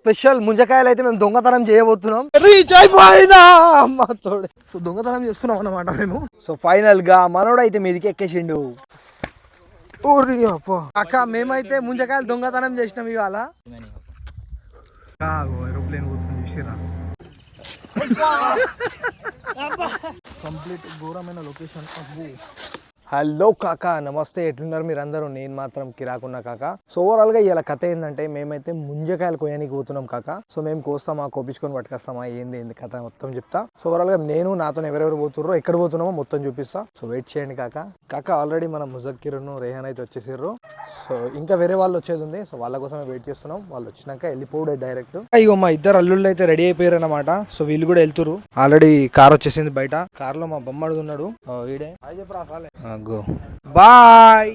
Special ముంజకాయలు అయితే మేము దొంగతనం చేయబోతున్నాం. రీచ్ అయిపోయినా అమ్మ తోడే. సో దొంగతనం చేస్తున్నాం అన్నమాట మేము. సో ఫైనల్ గా మనోడు అయితే మీదికి ఎక్కేసిండు. అక్క మేమైతే ముంజకాయలు దొంగతనం చేసినాం ఇవాళ. ఏరోప్లేన్ పోతుంది చూసిరా. కంప్లీట్ ఘోరమైన లొకేషన్. హలో కాకా, నమస్తే, ఎట్లున్నారు మీరు అందరూ? నేను మాత్రం కిరాకున్నా కాకా. సో ఓవరాల్ గా ఇలా కథ ఏంటంటే మేమైతే ముంజకాయలు కోయడానికి పోతున్నాం కాకా. సో మేము కోస్తామా, కోపించుకొని పట్టుకొస్తామా, ఏంది కథ మొత్తం చెప్తా. సో ఓవరాల్ గా నేను నాతో ఎవరెవరు పోతుర్రో, ఎక్కడ పోతున్నామో మొత్తం చూపిస్తా. సో వెయిట్ చేయండి కాకా. కాకా ఆల్రెడీ మన ముజక్కిర్ను రేహాన్ అయితే వచ్చేసారు. సో ఇంకా వేరే వాళ్ళు వచ్చేది ఉంది. సో వాళ్ళ కోసమే వెయిట్ చేస్తున్నాం. వాళ్ళు వచ్చినాక వెళ్ళిపోవడే డైరెక్ట్. ఇగో మా ఇద్దరు అల్లుళ్ళు అయితే రెడీ అయిపోయారు అనమాట. సో వీళ్ళు కూడా వెళ్తురు. ఆల్రెడీ కార్ వచ్చేసింది బయట. కార్ లో మా బొమ్మడు ఉన్నాడు. ఈడే బాయ్.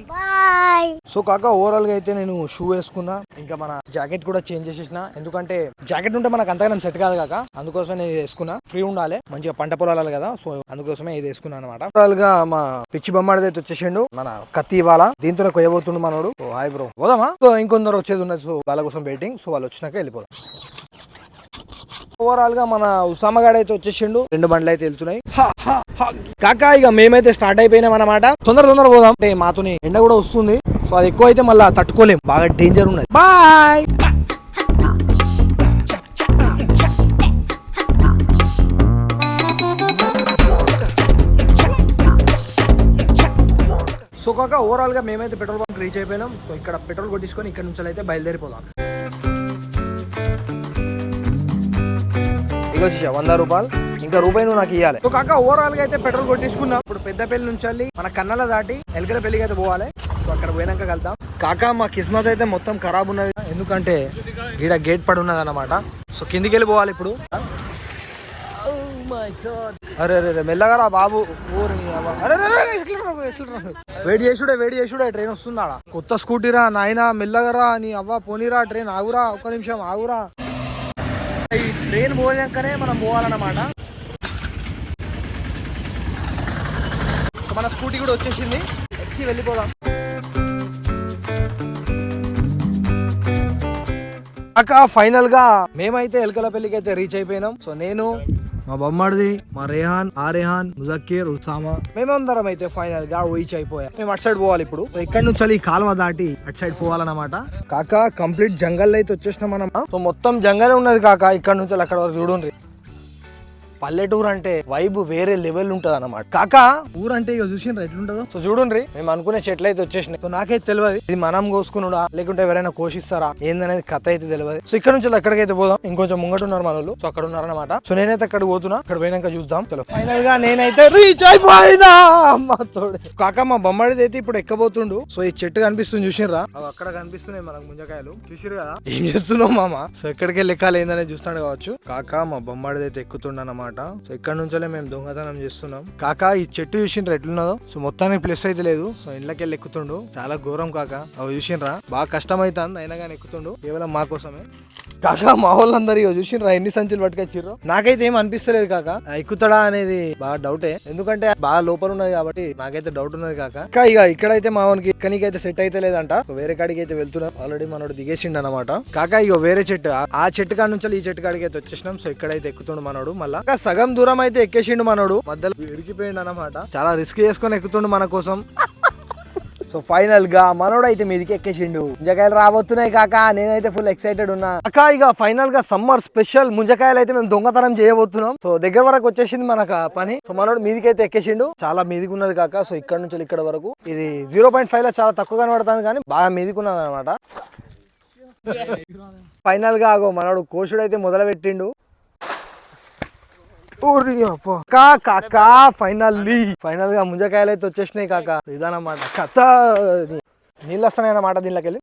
సో కాకా ఓవరాల్ గా అయితే నేను షూ వేసుకున్నా, ఇంకా మన జాకెట్ కూడా చేంజ్ చేసేసిన. ఎందుకంటే జాకెట్ ఉంటే మనకు అంతగా సెట్ కాదు కాక, అందుకోసమే నేను వేసుకున్నా. ఫ్రీ ఉండాలి, మంచిగా పంట పొలాలు కదా. సో అందుకోసమే ఇది వేసుకున్నా అనమాట. ఓవరాల్ గా మా పిచ్చి బొమ్మడిది అయితే వచ్చేసిండు. మన కత్తి ఇవాళ దీంతో కొయ్యబోతుండు మనోడు. సో హాయ్ బ్రో, పోదామా? సో ఇంకొందరు వచ్చేది ఉన్నది. సో వాళ్ళ కోసం వెయిటింగ్. సో వాళ్ళు వచ్చినాక వెళ్ళిపోదాం. ఓవరాల్ గా మన ఉసామగాడు అయితే వచ్చేసిండు. 2 బండ్లు అయితే వెళ్తున్నాయి కాకా. ఇక మేమైతే స్టార్ట్ అయిపోయినాం అనమాట. తొందర పోదాం అంటే మాతోని ఎండ కూడా వస్తుంది. సో అది ఎక్కువ అయితే మళ్ళీ తట్టుకోలేం, బాగా డేంజర్ ఉన్నది. బాయ్. సో కాకా ఓవరాల్ గా మేమైతే పెట్రోల్ బంక్ రీచ్ అయిపోయినాం. సో ఇక్కడ పెట్రోల్ కొట్టించుకొని ఇక్కడ నుంచి అయితే బయలుదేరిపోదాం. ఇగొచ్చేసా 100 రూపాయలు. ఇంకా రూపాయి నువ్వు నాకు ఇవ్వాలి. సో కాక ఓవరాల్ గా అయితే పెట్రోల్ కొట్టించుకున్నాం. ఇప్పుడు పెద్దపల్లి నుంచి వెళ్ళి మన కన్నల దాటి ఎలకల పెళ్లికి అయితే పోవాలి. సో అక్కడ పోయినాక వెళ్తాం. కాకా మా కిస్మత్ అయితే మొత్తం ఖరాబ్ ఉన్నది, ఎందుకంటే ఈడ గేట్ పడి ఉన్నది అన్నమాట. సో కిందికి వెళ్ళి పోవాలి ఇప్పుడు. అరే అరే మెల్లగా రా బాబు. వెయిట్ చేసుడే ట్రైన్ వస్తుందా? కొత్త స్కూటీరా నాయన, మెల్లగరా నీ అవ్వ. పోనీరా ట్రైన్, ఆగురా, ఒక్క నిమిషం ఆగురా. ఈ ట్రైన్ పోయాకనే మనం పోవాలన్నమాట. మన స్కూటీ కూడా వచ్చేసింది, ఎక్కి వెళ్ళిపోదాం. అక్క ఫైనల్ గా మేమైతే ఎలకల పెళ్లికి అయితే రీచ్ అయిపోయినాం. సో నేను, మా బొమ్మడిది, మా రేహాన్, ముజక్కీర్, ఉసామా, మేమందరం అయితే ఫైనల్ గా రీచ్ అయిపోయా. మేము అటు సైడ్ పోవాలి ఇప్పుడు. ఇక్కడ నుంచి కాలువ దాటి అటు సైడ్ పోవాలన్నమాట. కాకా కంప్లీట్ జంగల్ అయితే వచ్చేసినాం మనం. సో మొత్తం జంగలే ఉన్నది కాకా. ఇక్కడ నుంచి అక్కడ వరకు చూడండి. పల్లెటూరు అంటే వైబ్ వేరే లెవెల్ ఉంటది అన్నమాట. కాకా ఊరు అంటే ఇక చూసిండ్రు ఎట్లుంటదో. సో చూడండి, మేము అనుకునే చెట్లు అయితే వచ్చేసినాయి. సో నాకైతే తెలియదు ఇది మనం కోసుకున్నాడా లేకుంటే ఎవరైనా కోసిస్తారా ఏందనేది కథ అయితే తెలియదు. సో ఇక్కడ నుంచి ఎక్కడికైతే పోదాం. ఇంకొంచెం ముంగట ఉన్నారు మన వాళ్ళు. సో అక్కడ ఉన్నారనమాట. సో నేనైతే అక్కడికి పోతున్నా. అక్కడ పోయినాక చూద్దాం. చలో ఫైనల్ గా నేనైతే రీచ్ అయిపోయినా అమ్మ తోడే. కాకా మా బొమ్మడిది అయితే ఇప్పుడు ఎక్కబోతుండు. సో ఈ చెట్టు కనిపిస్తుంది చూసిర్రా, అక్కడ కనిపిస్తున్నాయి మనకు ముంజకాయలు. చూసిరు కదా ఏం చేస్తున్నావు మామ. సో ఎక్కడికి వెళ్ళి ఎక్కాలి ఏందనేది చూస్తాడు కావచ్చు. కాకా మా బొమ్మడిది అయితే ఎక్కుతుండనమాట. సో ఇక్కడ నుంచే మేము దొంగతనం చేస్తున్నాం. కాకా ఈ చెట్టు చూసిండ్రా ఎట్లున్నదో. సో మొత్తానికి ప్లస్ అయితే లేదు. సో ఇంట్లోకి వెళ్ళి ఎక్కుతుండు. చాలా ఘోరం కాకా. అవి చూసిండ్రా, బాగా కష్టం అవుతుంది, అయినా కానీ ఎక్కుతుండు కేవలం మా కోసమే. కాకా మా వాళ్ళందరూ చూసిండ్రా ఎన్ని సంచులు పట్టుకొచ్చిర్రు. నాకైతే ఏం అనిపిస్తలేదు కాకా, ఎక్కుతాడా అనేది బాగా డౌటే, ఎందుకంటే బాగా లోపల ఉన్నది కాబట్టి నాకైతే డౌట్ ఉన్నది కాకా. ఇక ఇక్కడైతే మా వానికి ఎక్కడికైతే సెట్ అయితే లేదంట. వేరే కాడికి అయితే వెళ్తున్నాం. ఆల్రెడీ మనోడు దిగేసిండు అనమాట. కాకా ఇక వేరే చెట్టు, ఆ చెట్టు కాడి నుంచి ఈ చెట్టు కాడికి అయితే వచ్చేసినాం. సో ఇక్కడైతే ఎక్కుతుండు మనోడు. మళ్ళా సగం దూరం అయితే ఎక్కేసిండు మనోడు, మధ్యలో ఇరికిపోయిండు అనమాట. చాలా రిస్క్ చేసుకొని ఎక్కుతుండు మన కోసం. సో ఫైనల్ గా మనోడు అయితే మీదికి ఎక్కేసిండు. ముంజకాయలు రాబోతున్నాయి కాకా, నేనైతే ఫుల్ ఎక్సైటెడ్ ఉన్నా. అక్క ఇక ఫైనల్ గా సమ్మర్ స్పెషల్ ముంజకాయలు అయితే మేము దొంగతనం చేయబోతున్నాం. సో దగ్గర వరకు వచ్చేసింది మనకు పని. సో మనోడు మీదికి అయితే ఎక్కేసిండు. చాలా మీదికి ఉన్నది కాక. సో ఇక్కడ నుంచి ఇక్కడ వరకు ఇది 0.5 లో చాలా తక్కువ కనబడుతుంది, కానీ బాగా మీదికి ఉన్నది అనమాట. ఫైనల్ గా మనోడు కోసుడు అయితే మొదలు పెట్టిండు. ఫైనల్ గా ముంజకాయలు అయితే వచ్చేసినాయి కాక. ఇదన్నమాట కథ. నీళ్ళు వస్తున్నాయి అన్నమాట దీనిలోకి వెళ్ళి.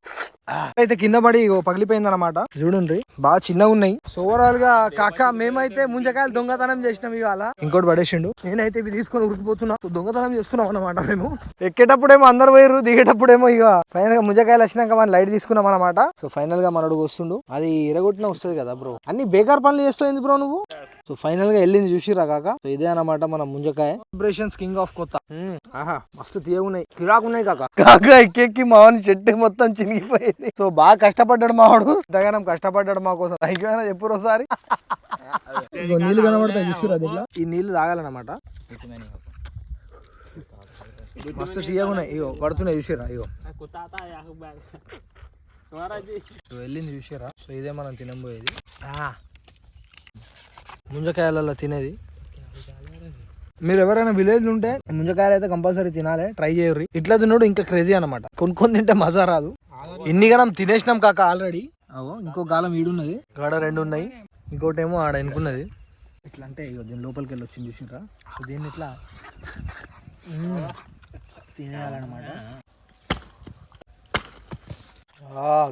అయితే కింద పడి పగిలిపోయింది అనమాట. చూడండి బాగా చిన్నగా ఉన్నాయి. సో ఓవరాల్ గా కాక మేమైతే ముంజకాయలు దొంగతనం చేసినాం ఇవాళ. ఇంకోటి పడేసిండు, నేనైతే ఇవి తీసుకొని ఉరికిపోతున్నా. దొంగతనం చేస్తున్నాం అనమాట మేము. ఎక్కేటప్పుడేమో అందరు పోయారు, దిగేటప్పుడేమో ఇక ఫైనల్ గా ముంజకాయలు వచ్చినాక మనం లైట్ తీసుకున్నాం అనమాట. సో ఫైనల్ గా మనోడు వస్తుండు. అది ఎరగొట్టిన వస్తుంది కదా బ్రో. అన్ని బేకార్ పనులు చేస్తావు బ్రో నువ్వు. సో ఫైనల్ గా వెళ్ళింది చూసిరా కాక. సో ఇదే అన్నమాట మన ముంజకాయ సెలబ్రేషన్స్ కింగ్ ఆఫ్ కొత్త. ఆహా మస్తు తీయగున్నాయి, కిరాకున్నాయి కాక. కాక ఎక్కి మావాని చెట్టు మొత్తం చినిగిపోయింది. సో బాగా కష్టపడ్డాడు మావాడు, ఇంతగానం కష్టపడ్డాడు మా కోసం. అయిపోయినా ఎప్పుడు ఒకసారి నీళ్ళు కనబడతాయి చూసిరా దీంట్లో. ఈ నీళ్లు తాగాలన్నమాట. మస్తు తీయగున్నాయి, ఇగో పడుతున్నాయి చూసిరా. ఇగో వెళ్ళింది చూసారా. సో ఇదే మనం తినబోయేది, ముంజకాయలలో తినేది. మీరు ఎవరైనా విలేజ్ ఉంటే ముంజకాయలు అయితే కంపల్సరీ తినాలి, ట్రై చేయరు. ఇట్లా తిన్నాడు ఇంకా క్రేజీ అనమాట. కొన్ని తింటే మజా రాదు. ఎన్ని గనం తినేసినాం కాక ఆల్రెడీ. అవో ఇంకో గాలం ఈడున్నది, గాడ 2 ఉన్నాయి, ఇంకోటి ఏమో ఆడ ఎనుకున్నది. ఇట్లా అంటే ఇగో దీని లోపలికి వెళ్ళి వచ్చింది చూసిరా. సో దీన్ని ఇట్లా తినేయాలన్నమాట.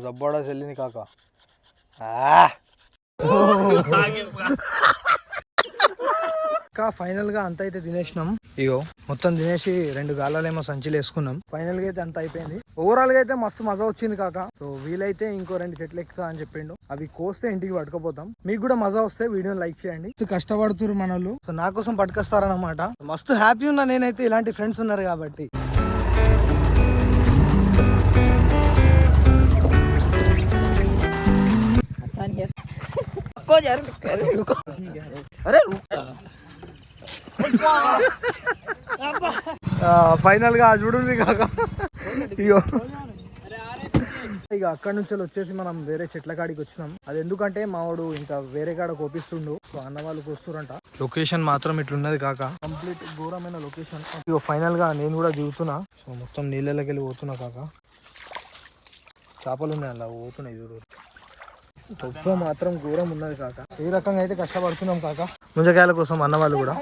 జబ్బోడా చెల్లింది కాక. ఫైనల్ గా అంత అయితే తినేసినాం. ఇగో మొత్తం తినేసి 2 గాలాలేమో సంచిలు వేసుకున్నాం. ఫైనల్ గా అయితే అంత అయిపోయింది. ఓవరాల్ గా అయితే మస్తు మజా వచ్చింది కాక. సో వీలైతే ఇంకో 2 చెట్లు ఎక్కుతా అని చెప్పిండు. అవి కోస్తే ఇంటికి పట్టుకుపోతాం. మీకు కూడా మజా వస్తే వీడియోని లైక్ చేయండి. కష్టపడుతున్నారు మనోళ్ళు, సో నా కోసం పట్టుకొస్తారనమాట. మస్తు హ్యాపీ ఉన్నా నేనైతే, ఇలాంటి ఫ్రెండ్స్ ఉన్నారు కాబట్టి. ఫైనల్ గా చూడండి కాక. ఇక అక్కడ నుంచి వచ్చేసి మనం వేరే చెట్ల కాడికి వచ్చినాం. అది ఎందుకంటే మావాడు ఇంకా వేరే కాడ కోపిస్తుండు. సో అన్న వాళ్ళు కోస్తురంట. లొకేషన్ మాత్రం ఇట్లున్నది కాక, కంప్లీట్ ఘోరమైన లొకేషన్. ఇక ఫైనల్ గా నేను కూడా దిగుతున్నా. సో మొత్తం నీళ్ళకి వెళ్ళి పోతున్నా కాక. చేపలు ఉన్నాయి అలా పోతున్నాయి చూడు. తొప్ప మాత్రం ఘోరం ఉన్నది కాక. ఏ రకంగా అయితే కష్టపడుతున్నాం కాక ముంజకాయల కోసం. అన్న వాళ్ళు కూడా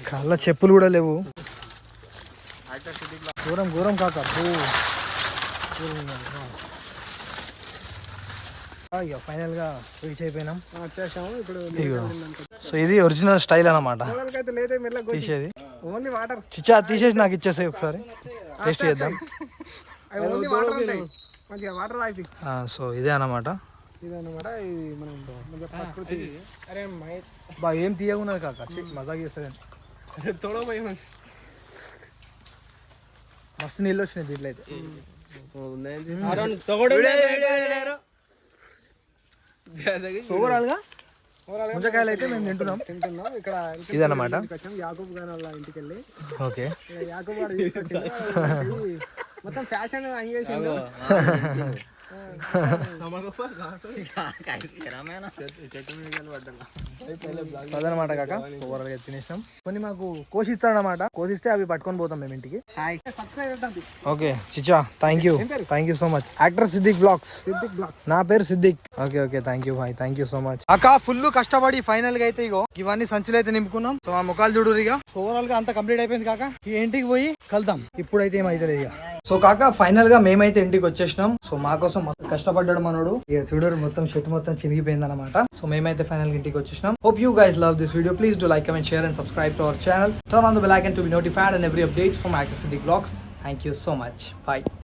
కాళ్ళ చెప్పులు కూడా లేవు. ఘోరం ఘోరం కాక. ఇక ఫైనల్ గా రీచ్ అయిపోయినాం. ఇప్పుడు సో ఇది ఒరిజినల్ స్టైల్ అన్నమాట తీసేది. చిచ్చా తీసేసి నాకు ఇచ్చేసాయి, ఒకసారి టేస్ట్ చేద్దాం. సో ఇదే అన్నమాట. బా ఏం తీయకున్నది కాక, మజా చేస్తాను. మస్తు నీళ్ళు వచ్చినాయి దీంట్లో అయితే. ఓవరాల్ గా ముంజకాయలు అయితే మేము తింటున్నాం ఇక్కడ. ఇదన్నమాట యాకూబ్ గారి వాళ్ళ ఇంటికి వెళ్ళి. ఓకే, యాకూబ్ గారు మొత్తం ఫ్యాషన్ అదనమాట కాక. ఓవరాల్ గా తినేసినాం. కొన్ని మాకు కోసిస్తాడనమాట, కోసిస్తే అవి పట్టుకొని పోతాం మేము ఇంటికి. ఓకే చిచ్చా, thank you so much. Actor Siddique blogs. నా పేరు Siddique. Okay okay, thank you భాయ్, థ్యాంక్ యూ సో మచ్. అక్క ఫుల్ కష్టపడి ఫైనల్ గా అయితే ఇగో ఇవన్నీ సంచులు అయితే నింపుకున్నాం. సో ఆ ముఖాలు చూడు. ఇక ఓవరాల్ గా అంతా కంప్లీట్ అయిపోయింది కాక. ఈ ఇంటికి పోయి కలుద్దాం. ఇప్పుడైతే ఏమైతే ఇక. సో కాక ఫైనల్ గా మేమైతే ఇంటికి వచ్చేసినాం. సో మా కోసం కష్టపడ్డాడు మనోడు. ఇక చూడరు మొత్తం షర్ట్ మొత్తం చినిగిపోయింది అనమాట. సో మేమైతే ఫైనల్ ఇంటికి వచ్చేసినాం. Hope you guys love this video. Please do like, comment, share and subscribe to our channel. Turn on the bell icon to be notified and every update from Actor Siddhic Vlogs. Thank you so much. Bye.